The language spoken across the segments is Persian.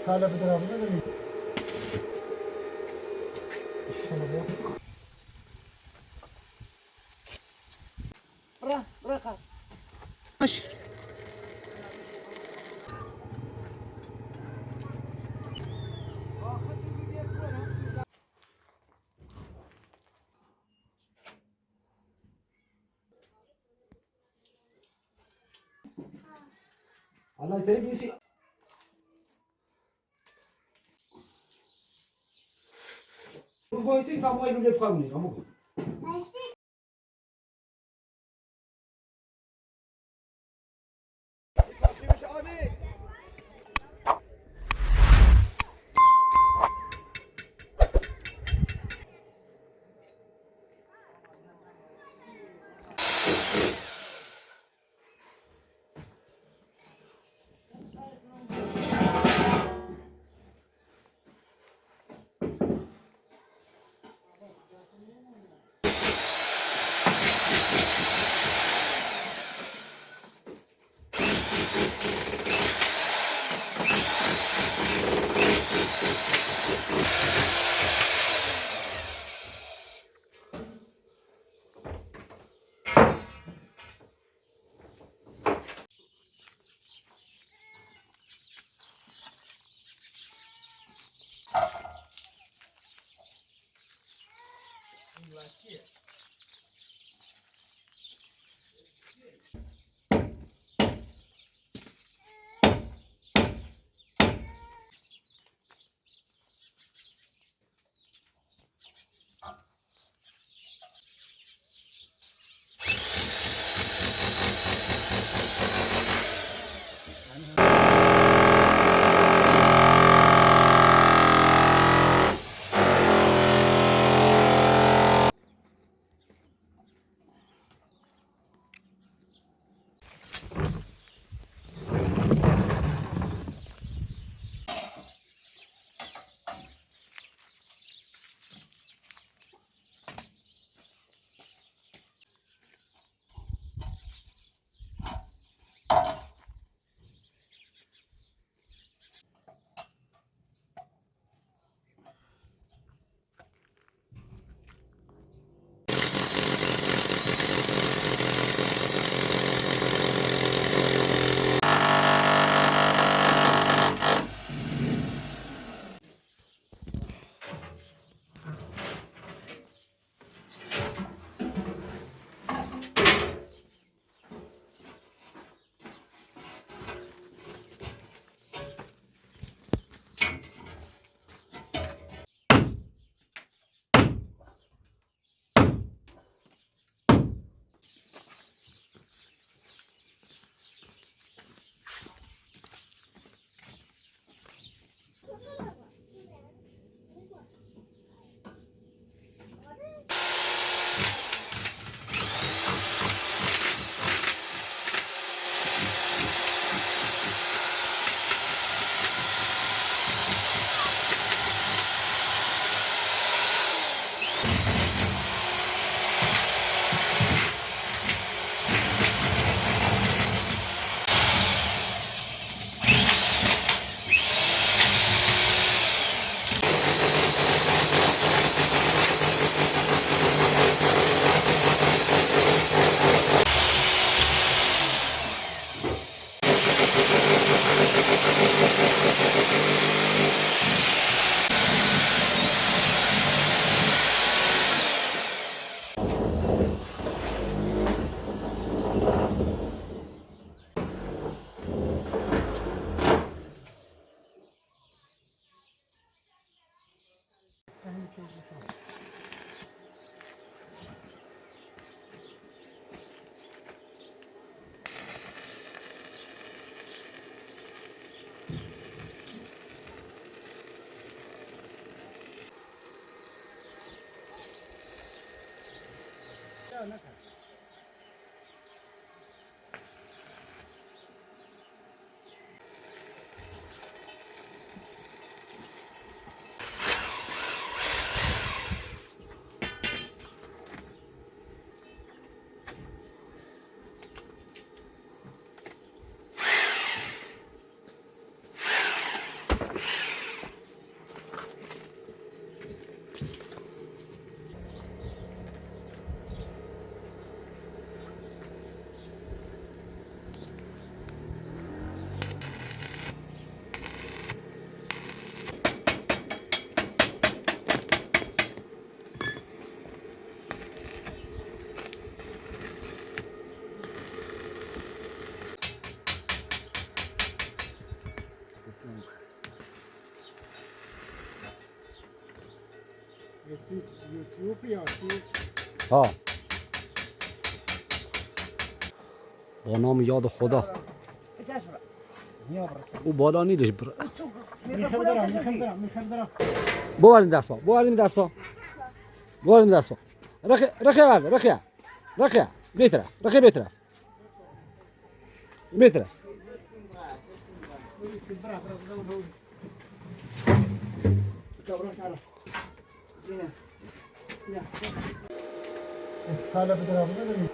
Sale bir tarafıza da İnşallah bu. Bırak abi. Hoş. Allah iteri birisi. Bu için kamu ayı bile yapamıyor kamu. ها با نام یاد خدا او بالا نیدش بواریم دست پا بواریم دست پا بواریم دست پا رخیه ورده رخیه بیتره رخیه بیتره بیتره اتصال بدرا بزنیم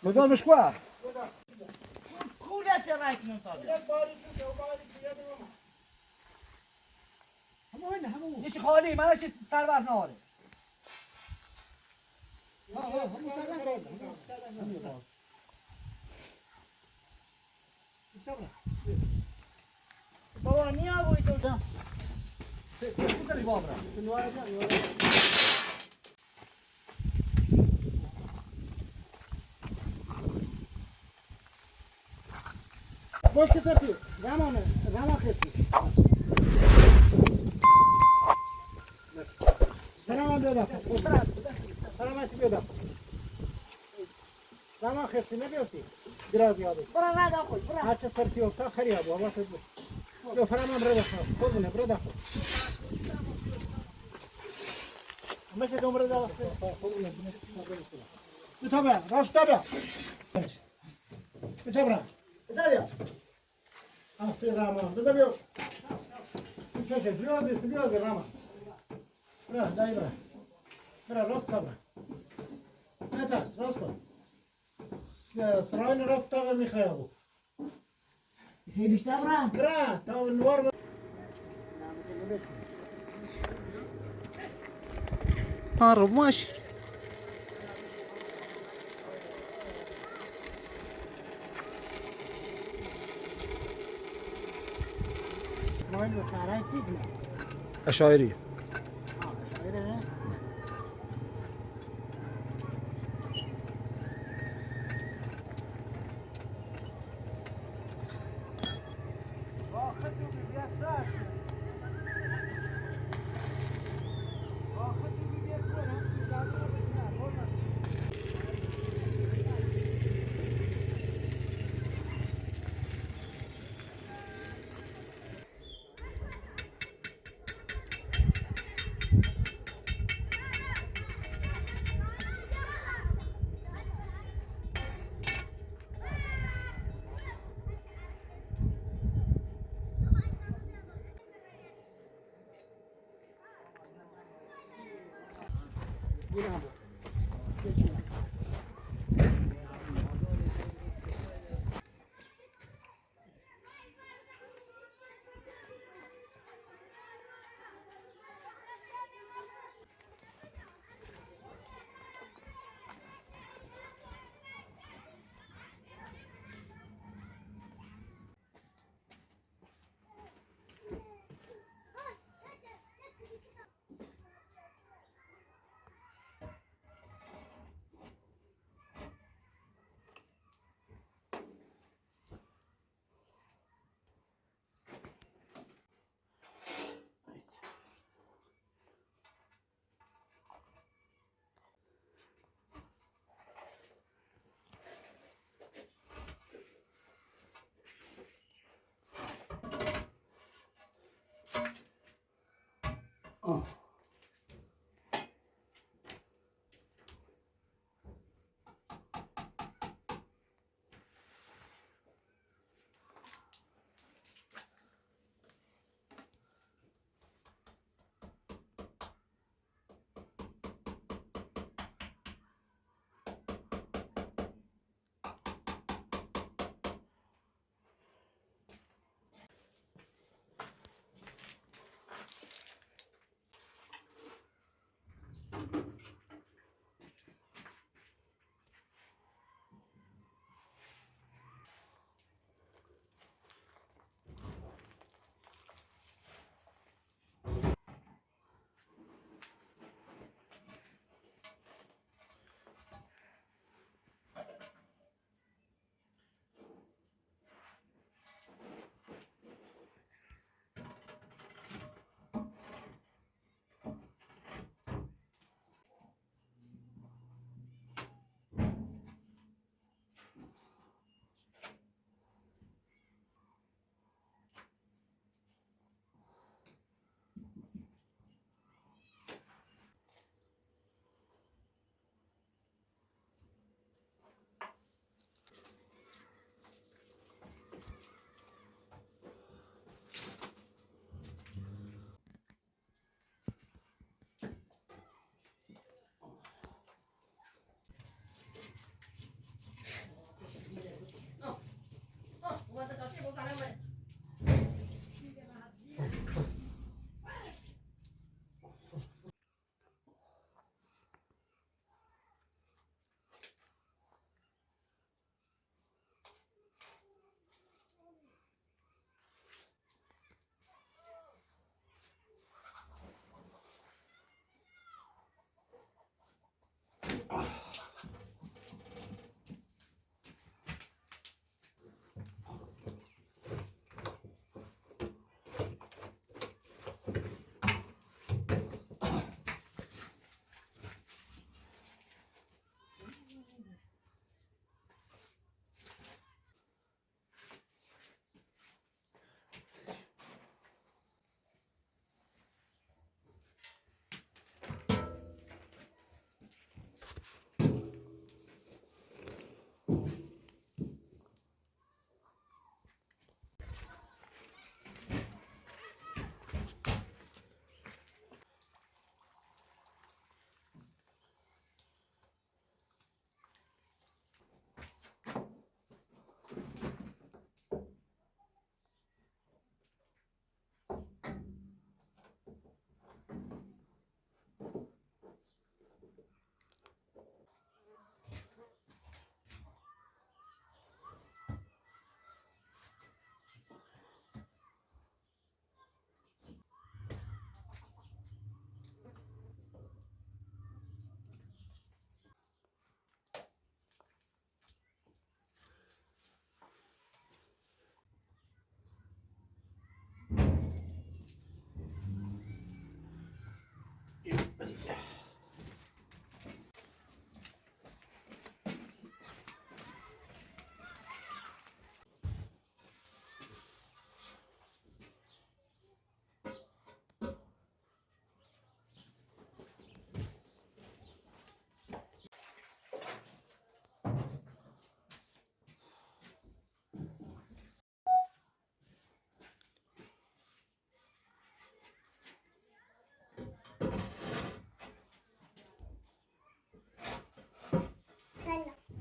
بدون مشکوه Kule ce n-ai când toate. Nici خالی من چیز سرباز ناره. بابا نیا بوی تو جا. بسری بابرا. باش کسرتی رمان خرسی رمان بیادا رمان خرسی نبیاتی دراز یاده برا ندا خوش برا. هرچه سرتی افتاد خریاب بابا سرتی یا فرمان برده خواه قربونه برده خواه مشه دوم برده خواه قربونه بتابه راست تابه بتابه بتابه آسیر رامان بذار بیو چه بیازی رامان برا دایی برا راست تا برا نتاس راست کن سراین راست تا میخواه بو خیلیش برا. برا تا نوار ماش. سراین و سرای سیدنه اشایری شایره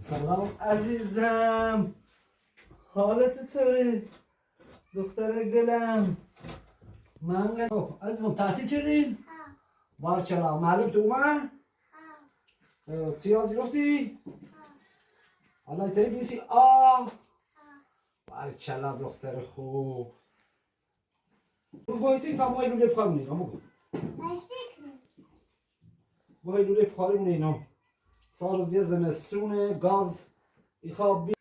سلام عزیزم، حالت چطوره؟ دختر گلم. من خب عزیزم تعطیل کردین؟ بارکلا. معلم تو اومد؟ سیاز گرفتی؟ حالا داری بیسی بارکلا دختر خوب. بایستی تا مای لوله بخواه مونی بگو. مای لوله بخواه مونی اینا. سال روزیه زمستونه گاز ایخواب بی